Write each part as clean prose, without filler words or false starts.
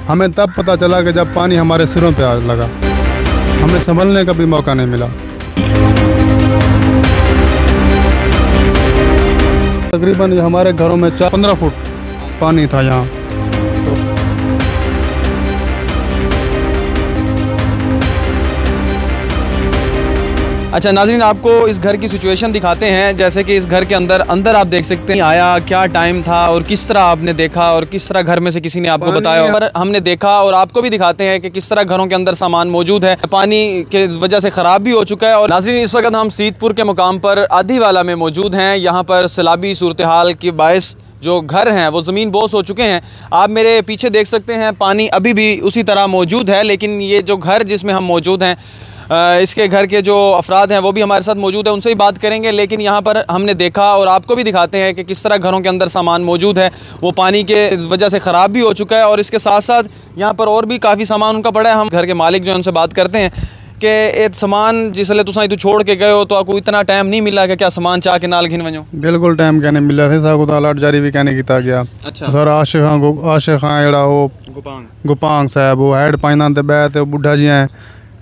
हमें तब पता चला कि जब पानी हमारे सिरों पे आ लगा, हमें संभलने का भी मौका नहीं मिला। तकरीबन हमारे घरों में 15 फुट पानी था यहाँ। अच्छा नाज़रीन, आपको इस घर की सिचुएशन दिखाते हैं। जैसे कि इस घर के अंदर आप देख सकते हैं आया क्या टाइम था और किस तरह आपने देखा और किस तरह घर में से किसी ने आपको बताया और हमने देखा, और आपको भी दिखाते हैं कि किस तरह घरों के अंदर सामान मौजूद है, पानी के वजह से ख़राब भी हो चुका है। और नाज़रीन, इस वक्त हम सीतपुर के मुकाम पर आधीवाला में मौजूद हैं। यहाँ पर सैलाबी सूरत हाल के बायस जो घर हैं वो ज़मीन बोस हो चुके हैं। आप मेरे पीछे देख सकते हैं पानी अभी भी उसी तरह मौजूद है, लेकिन ये जो घर जिसमें हम मौजूद हैं, इसके घर के जो अफराद हैं वो भी हमारे साथ मौजूद है, उनसे ही बात करेंगे। लेकिन यहाँ पर हमने देखा और आपको भी दिखाते हैं कि किस तरह घरों के अंदर सामान मौजूद है, वो पानी के वजह से ख़राब भी हो चुका है। और इसके साथ साथ यहाँ पर और भी काफ़ी सामान उनका पड़ा है। हम घर के मालिक जो है उनसे बात करते हैं कि एक सामान जिसले तुसा तू छोड़ के गए हो तो आपको इतना टाइम नहीं मिला कि क्या सामान चाह के नाल घिन वजो? बिल्कुल टाइम कहने मिला थे, साकू तो अलर्ट जारी भी कहने किया गया। अच्छा सर आशिक खां जड़ा वो गुपांग साहब वो हैड पाइना ते बैठ वो बुढ़ा जी हैं,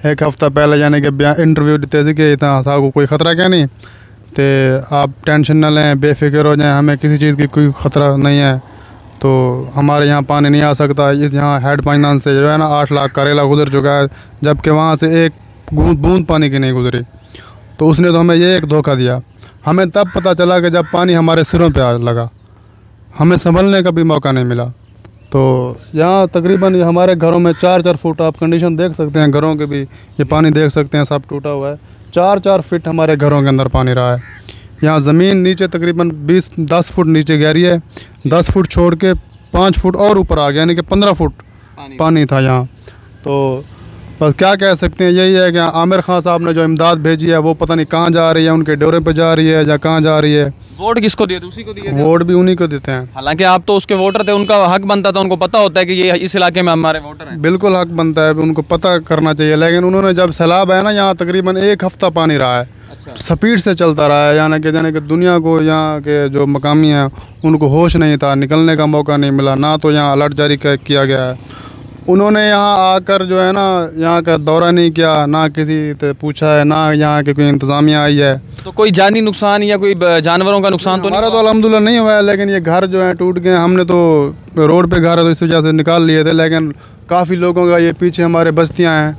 एक हफ्ता पहले यानी कि इंटरव्यू दिते थे कि इतना साकू कोई ख़तरा क्या नहीं, तो आप टेंशन न लें, बेफिक्र हो जाएं, हमें किसी चीज़ की कोई ख़तरा नहीं है, तो हमारे यहाँ पानी नहीं आ सकता। इस यहाँ हेड फाइनेंस से जो है ना 8 लाख करेला गुजर चुका है, जबकि वहाँ से एक बूंद पानी की नहीं गुजरी। तो उसने तो हमें ये एक धोखा दिया। हमें तब पता चला कि जब पानी हमारे सिरों पे आ लगा, हमें संभलने का भी मौका नहीं मिला। तो यहाँ तकरीबन हमारे घरों में 4-4 फुट, आप कंडीशन देख सकते हैं घरों के भी, ये पानी देख सकते हैं सब टूटा हुआ है। 4-4 फीट हमारे घरों के अंदर पानी रहा है। यहाँ ज़मीन नीचे तकरीबन 10 फुट नीचे गहरी है, 10 फुट छोड़ के 5 फुट और ऊपर आ गया, यानी कि 15 फुट पानी था यहाँ। तो बस क्या कह सकते हैं, यही है कि आमिर खान साहब ने जो इमदाद भेजी है वो पता नहीं कहाँ जा रही है, उनके डोरे पे जा रही है या कहाँ जा रही है। वोट किसको दिए थे? उसी को दिए थे? वोट भी उन्हीं को देते हैं। हालांकि आप तो उसके वोटर थे, उनका हक बनता था, उनको पता होता है कि ये इस इलाके में हमारे वोटर हैं। बिल्कुल हक बनता है, उनको पता करना चाहिए। लेकिन उन्होंने जब सैलाब है ना, यहाँ तकरीबन 1 हफ्ता पानी रहा है। अच्छा। स्पीड से चलता रहा है, यानी कि दुनिया को यहाँ के जो मकामी हैं उनको होश नहीं था, निकलने का मौका नहीं मिला। ना तो यहाँ अलर्ट जारी किया गया है, उन्होंने यहाँ आकर जो है ना यहाँ का दौरा नहीं किया, ना किसी से पूछा है, ना यहाँ की कोई इंतज़ामिया आई है। तो कोई जानी नुकसान या कोई जानवरों का नुकसान तो हमारा तो अल्हम्दुलिल्लाह नहीं हुआ है, लेकिन ये घर जो है टूट गए। हमने तो रोड पे घर है तो इस वजह से निकाल लिए थे, लेकिन काफ़ी लोगों का ये पीछे हमारे बस्तियाँ हैं,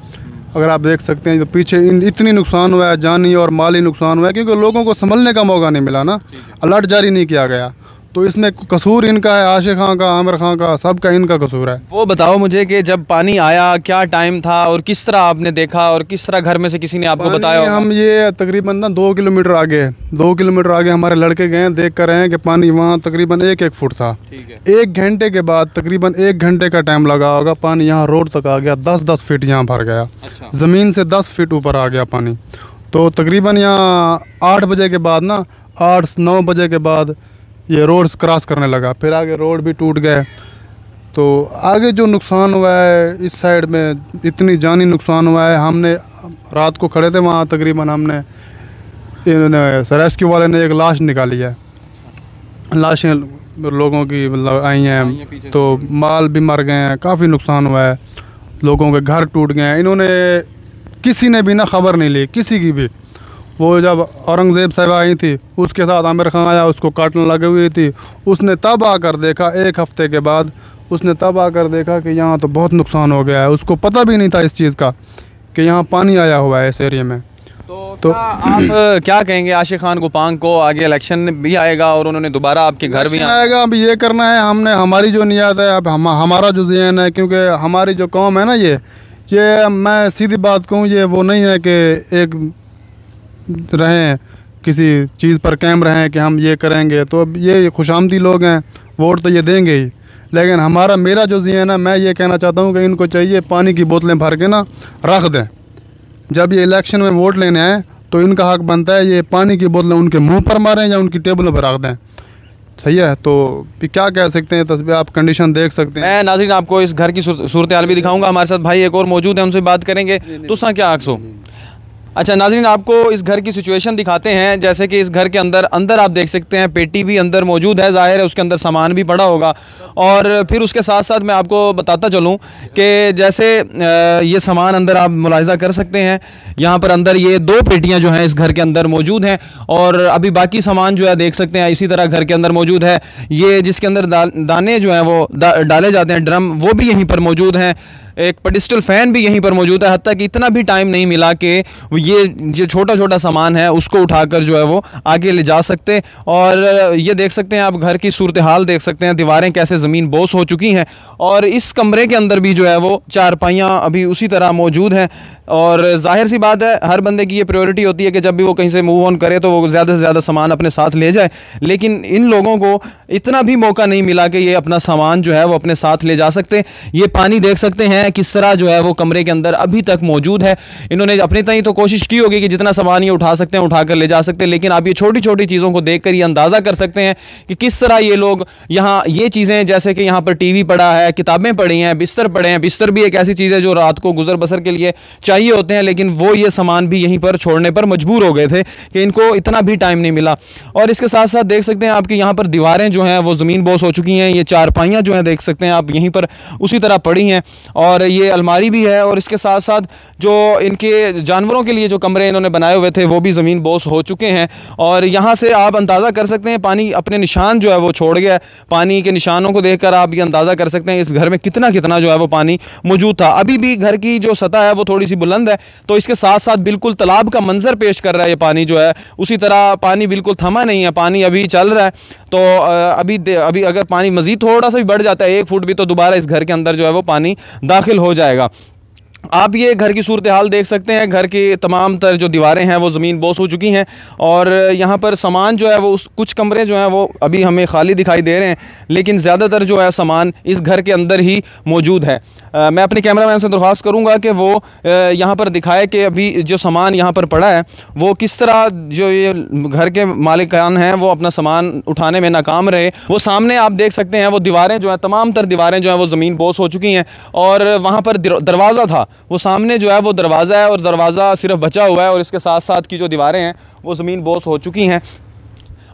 अगर आप देख सकते हैं तो पीछे इतनी नुकसान हुआ है, जानी और माली नुकसान हुआ है, क्योंकि लोगों को संभलने का मौका नहीं मिला ना, अलर्ट जारी नहीं किया गया। तो इसमें कसूर इनका है, आशिक खां का, आमिर खां का, सबका इनका कसूर है। वो बताओ मुझे कि जब पानी आया क्या टाइम था और किस तरह आपने देखा और किस तरह घर में से किसी ने आपको बताया? हम ये तकरीबन ना 2 किलोमीटर आगे हमारे लड़के गए, देख कर रहे हैं कि पानी वहाँ तकरीबन 1-1 फुट था। 1 घंटे के बाद तकरीबन 1 घंटे का टाइम लगा होगा, पानी यहाँ रोड तक आ गया, 10-10 फीट यहाँ भर गया। अच्छा। ज़मीन से 10 फीट ऊपर आ गया पानी। तो तकरीबन यहाँ 8 बजे के बाद ना 8-9 बजे के बाद ये रोड क्रॉस करने लगा, फिर आगे रोड भी टूट गए। तो आगे जो नुकसान हुआ है इस साइड में इतनी जानी नुकसान हुआ है। हमने रात को खड़े थे वहाँ, तकरीबन हमने रेस्क्यू वाले ने एक लाश निकाली है, लाशें लोगों की मतलब आई हैं, तो माल भी मर गए हैं, काफ़ी नुकसान हुआ है, लोगों के घर टूट गए हैं। इन्होंने किसी ने भी ना खबर नहीं ली, किसी की भी। वो जब औरंगज़ेब साहिबा आई थी उसके साथ आमिर खान आया, उसको काटने लगी हुई थी, उसने तब आकर देखा 1 हफ्ते के बाद, उसने तब आकर देखा कि यहाँ तो बहुत नुकसान हो गया है। उसको पता भी नहीं था इस चीज़ का कि यहाँ पानी आया हुआ है इस एरिया में। तो आप क्या कहेंगे आशिक खान गुपांग को? आगे इलेक्शन भी आएगा और उन्होंने दोबारा आपके घर भी आएगा, अब ये करना है हमने, हमारी जो नियत है, अब हमारा जो ज़हन है, क्योंकि हमारी जो कौम है ना, ये मैं सीधी बात कहूँ, ये वो नहीं है कि एक रहें किसी चीज़ पर कायम रहें कि हम ये करेंगे। तो अब ये खुशामदी लोग हैं, वोट तो ये देंगे ही, लेकिन मेरा जो ज़हन है, मैं ये कहना चाहता हूँ कि इनको चाहिए पानी की बोतलें भर के ना रख दें। जब ये इलेक्शन में वोट लेने आए तो इनका हक बनता है ये पानी की बोतलें उनके मुंह पर मारें या उनकी टेबलों पर रख दें। सही है, तो क्या कह सकते हैं, तस्वीर आप कंडीशन देख सकते हैं। मैं नाज़रीन आपको इस घर की सूरत हाल भी दिखाऊंगा। हमारे साथ भाई एक और मौजूद है, उनसे बात करेंगे। तो क्या आखसो अच्छा नाज़रीन, आपको इस घर की सिचुएशन दिखाते हैं। जैसे कि इस घर के अंदर आप देख सकते हैं पेटी भी अंदर मौजूद है, ज़ाहिर है उसके अंदर सामान भी पड़ा होगा। और फिर उसके साथ साथ मैं आपको बताता चलूँ कि जैसे ये सामान अंदर आप मुलाहिज़ा कर सकते हैं। यहाँ पर अंदर ये 2 पेटियाँ जो हैं इस घर के अंदर मौजूद हैं और अभी बाकी सामान जो है देख सकते हैं इसी तरह घर के अंदर मौजूद है। ये जिसके अंदर दाने जो हैं वो डाले जाते हैं, ड्रम, वो भी यहीं पर मौजूद हैं। एक पेडिस्टल फ़ैन भी यहीं पर मौजूद है। हत्ता कि इतना भी टाइम नहीं मिला कि ये जो छोटा छोटा सामान है उसको उठाकर जो है वो आगे ले जा सकते। और ये देख सकते हैं आप घर की सूरत हाल देख सकते हैं, दीवारें कैसे ज़मीन बोस हो चुकी हैं। और इस कमरे के अंदर भी जो है वो चारपाइयाँ अभी उसी तरह मौजूद हैं। और जाहिर सी बात है हर बंदे की ये प्रायोरिटी होती है कि जब भी वो कहीं से मूव ऑन करे तो वो ज़्यादा से ज़्यादा सामान अपने साथ ले जाए, लेकिन इन लोगों को इतना भी मौका नहीं मिला कि ये अपना सामान जो है वो अपने साथ ले जा सकते। ये पानी देख सकते हैं किस तरह जो है वो कमरे के अंदर अभी तक मौजूद है। इन्होंने अपनी तय तो कोशिश की होगी कि जितना सामान ये उठा सकते हैं उठाकर ले जा सकते हैं, लेकिन आप ये छोटी छोटी चीज़ों को देखकर ये अंदाज़ा कर सकते हैं कि किस तरह ये लोग यहाँ ये चीज़ें, जैसे कि यहाँ पर टीवी पड़ा है, किताबें पड़ी हैं, बिस्तर पड़े हैं। बिस्तर भी एक ऐसी चीज़ है जो रात को गुजर बसर के लिए चाहिए होते हैं, लेकिन वो ये सामान भी यहीं पर छोड़ने पर मजबूर हो गए थे कि इनको इतना भी टाइम नहीं मिला। और इसके साथ साथ देख सकते हैं आपकी यहाँ पर दीवारें जो हैं वो ज़मीन बोस हो चुकी हैं। ये चारपाइयाँ जो हैं देख सकते हैं आप यहीं पर उसी तरह पड़ी हैं। और ये अलमारी भी है। और इसके साथ साथ जो इनके जानवरों के लिए जो कमरे इन्होंने बनाए हुए थे वो भी ज़मीन बोस हो चुके हैं। और यहाँ से आप अंदाज़ा कर सकते हैं पानी अपने निशान जो है वो छोड़ गया है। पानी के निशानों को देखकर आप ये अंदाज़ा कर सकते हैं इस घर में कितना कितना जो है वो पानी मौजूद था। अभी भी घर की जो सतह है वो थोड़ी सी बुलंद है, तो इसके साथ साथ बिल्कुल तालाब का मंजर पेश कर रहा है ये पानी जो है। उसी तरह पानी बिल्कुल थमा नहीं है, पानी अभी चल रहा है। तो अभी अगर पानी मज़ीद थोड़ा सा भी बढ़ जाता है 1 फुट भी, तो दोबारा इस घर के अंदर जो है वो पानी दाखिल हो जाएगा। आप ये घर की सूरत हाल देख सकते हैं। घर की तमाम तर जो दीवारें हैं वो ज़मीन बोस हो चुकी हैं। और यहाँ पर सामान जो है वो कुछ कमरे जो हैं वो अभी हमें खाली दिखाई दे रहे हैं, लेकिन ज़्यादातर जो है सामान इस घर के अंदर ही मौजूद है। मैं अपने कैमरामैन से दरख्वास्त करूँगा कि वो यहाँ पर दिखाए कि अभी जो सामान यहाँ पर पड़ा है वो किस तरह जो ये घर के मालिकान हैं वो अपना सामान उठाने में नाकाम रहे। वो सामने आप देख सकते हैं वो दीवारें जो हैं, तमाम तर दीवारें जो हैं वो ज़मीन बोस हो चुकी हैं। और वहाँ पर दरवाज़ा था, वो सामने जो है वो दरवाज़ा है और दरवाज़ा सिर्फ बचा हुआ है। और इसके साथ साथ की जो दीवारें हैं वो ज़मीन बोस हो चुकी हैं।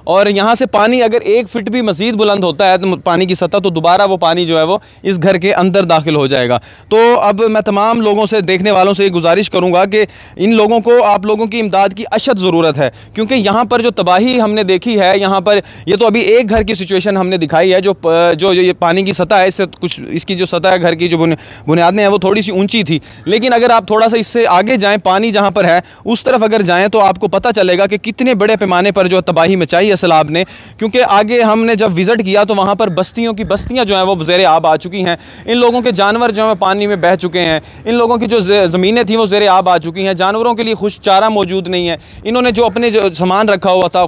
और यहाँ से पानी अगर 1 फीट भी मज़ीद बुलंद होता है तो पानी की सतह, तो दोबारा वो पानी जो है वो इस घर के अंदर दाखिल हो जाएगा। तो अब मैं तमाम लोगों से, देखने वालों से गुजारिश करूँगा कि इन लोगों को, आप लोगों की इमदाद की अशद ज़रूरत है, क्योंकि यहाँ पर जो तबाही हमने देखी है, यहाँ पर ये तो अभी एक घर की सिचुएशन हमने दिखाई है जो ये पानी की सतह है, इससे कुछ इसकी जो सतह है घर की जो बुनियादें हैं वो थोड़ी सी ऊँची थी। लेकिन अगर आप थोड़ा सा इससे आगे जाएँ, पानी जहाँ पर है उस तरफ अगर जाएँ तो आपको पता चलेगा कि कितने बड़े पैमाने पर जो तबाही मचाई सैलाब ने। क्योंकि आगे हमने जब विज़िट किया तो वहाँ पर बस्तियों की बस्तियाँ जो हैं वो ज़ेरे आब आ चुकी हैं। इन लोगों के जानवर जो हैं पानी में बह चुके हैं। इन लोगों की जो ज़मीनें थी वो ज़ेरे आब आ चुकी हैं। जानवरों के लिए खुश चारा मौजूद नहीं है। इन्होंने जो अपने जो सामान रखा हुआ था,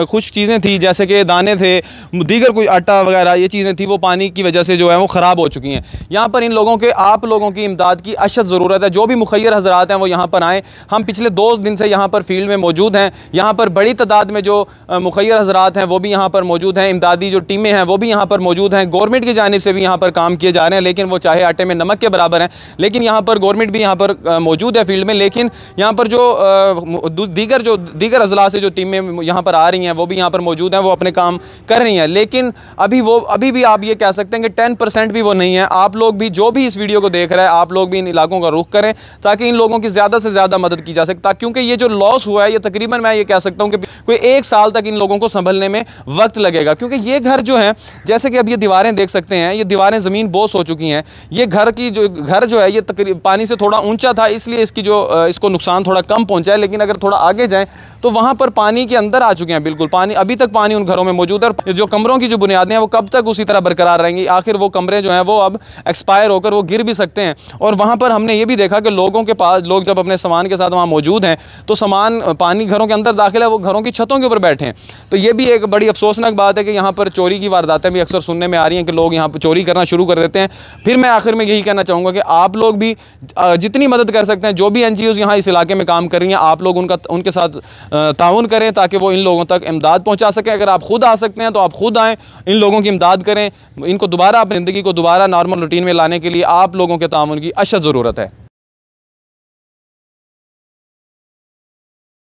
खुश चीज़ें थी जैसे कि दाने थे, दीगर कोई आटा वगैरह ये चीज़ें थी, वो पानी की वजह से जो है वो ख़राब हो चुकी हैं। यहाँ पर इन लोगों के, आप लोगों की इमदाद की अशद ज़रूरत है। जो भी मुखय्यर हज़रात हैं वो यहाँ पर आएँ। हम पिछले 2 दिन से यहाँ पर फील्ड में मौजूद हैं। यहाँ पर बड़ी तादाद में जो मुखय्यर हज़रात हैं वो भी यहाँ पर मौजूद हैं। इमदादी जो टीमें हैं वो भी यहाँ पर मौजूद हैं। गवर्नमेंट की जानिब से भी यहाँ पर काम किए जा रहे हैं, लेकिन वो चाहे आटे में नमक के बराबर हैं। लेकिन यहाँ पर गवर्नमेंट भी यहाँ पर मौजूद है फील्ड में। लेकिन यहाँ पर जो दीगर अजला से जो टीमें यहाँ पर आ रही हैं वो भी यहाँ पर मौजूद हैं, वो अपने काम कर रही हैं। लेकिन अभी भी आप ये कह सकते हैं कि 10% भी वो नहीं है। आप लोग भी, जो भी इस वीडियो को देख रहे हैं, आप लोग भी इन इलाकों का रुख करें ताकि इन लोगों की ज़्यादा से ज़्यादा मदद की जा सके। क्योंकि ये जो लॉस हुआ है ये तकरीबन, मैं ये कह सकता हूँ कि कोई 1 साल तक इन लोगों को संभलने में वक्त लगेगा। क्योंकि ये घर जो है, जैसे कि अब ये दीवारें देख सकते हैं, ये दीवारें ज़मीन बोस हो चुकी हैं। ये घर जो है ये तकरीबन पानी से थोड़ा ऊंचा था, इसलिए इसको नुकसान थोड़ा कम पहुंचा है। लेकिन अगर थोड़ा आगे जाएं तो वहाँ पर पानी के अंदर आ चुके हैं बिल्कुल। पानी, अभी तक पानी उन घरों में मौजूद है। जो कमरों की जो बुनियादें हैं वो कब तक उसी तरह बरकरार रहेंगी। आखिर वो कमरे जो हैं वो अब एक्सपायर होकर वो गिर भी सकते हैं। और वहाँ पर हमने ये भी देखा कि लोगों के पास, लोग जब अपने सामान के साथ वहाँ मौजूद हैं तो सामान, पानी घरों के अंदर दाखिल है, वो घरों की छतों के ऊपर बैठे हैं। तो ये भी एक बड़ी अफसोसनाक बात है कि यहाँ पर चोरी की वारदातें भी अक्सर सुनने में आ रही हैं कि लोग यहाँ पर चोरी करना शुरू कर देते हैं। फिर मैं आखिर में यही कहना चाहूँगा कि आप लोग भी जितनी मदद कर सकते हैं, जो भी NGOs यहाँ इस इलाके में काम कर रही हैं, आप लोग उनके साथ ताउन करें ताकि वो इन लोगों तक इमदाद पहुँचा सकें। अगर आप खुद आ सकते हैं तो आप खुद आएँ, इन लोगों की इमदाद करें। इनको दोबारा अपनी ज़िंदगी को दोबारा नॉर्मल रूटीन में लाने के लिए आप लोगों के ताउन की अशद ज़रूरत है।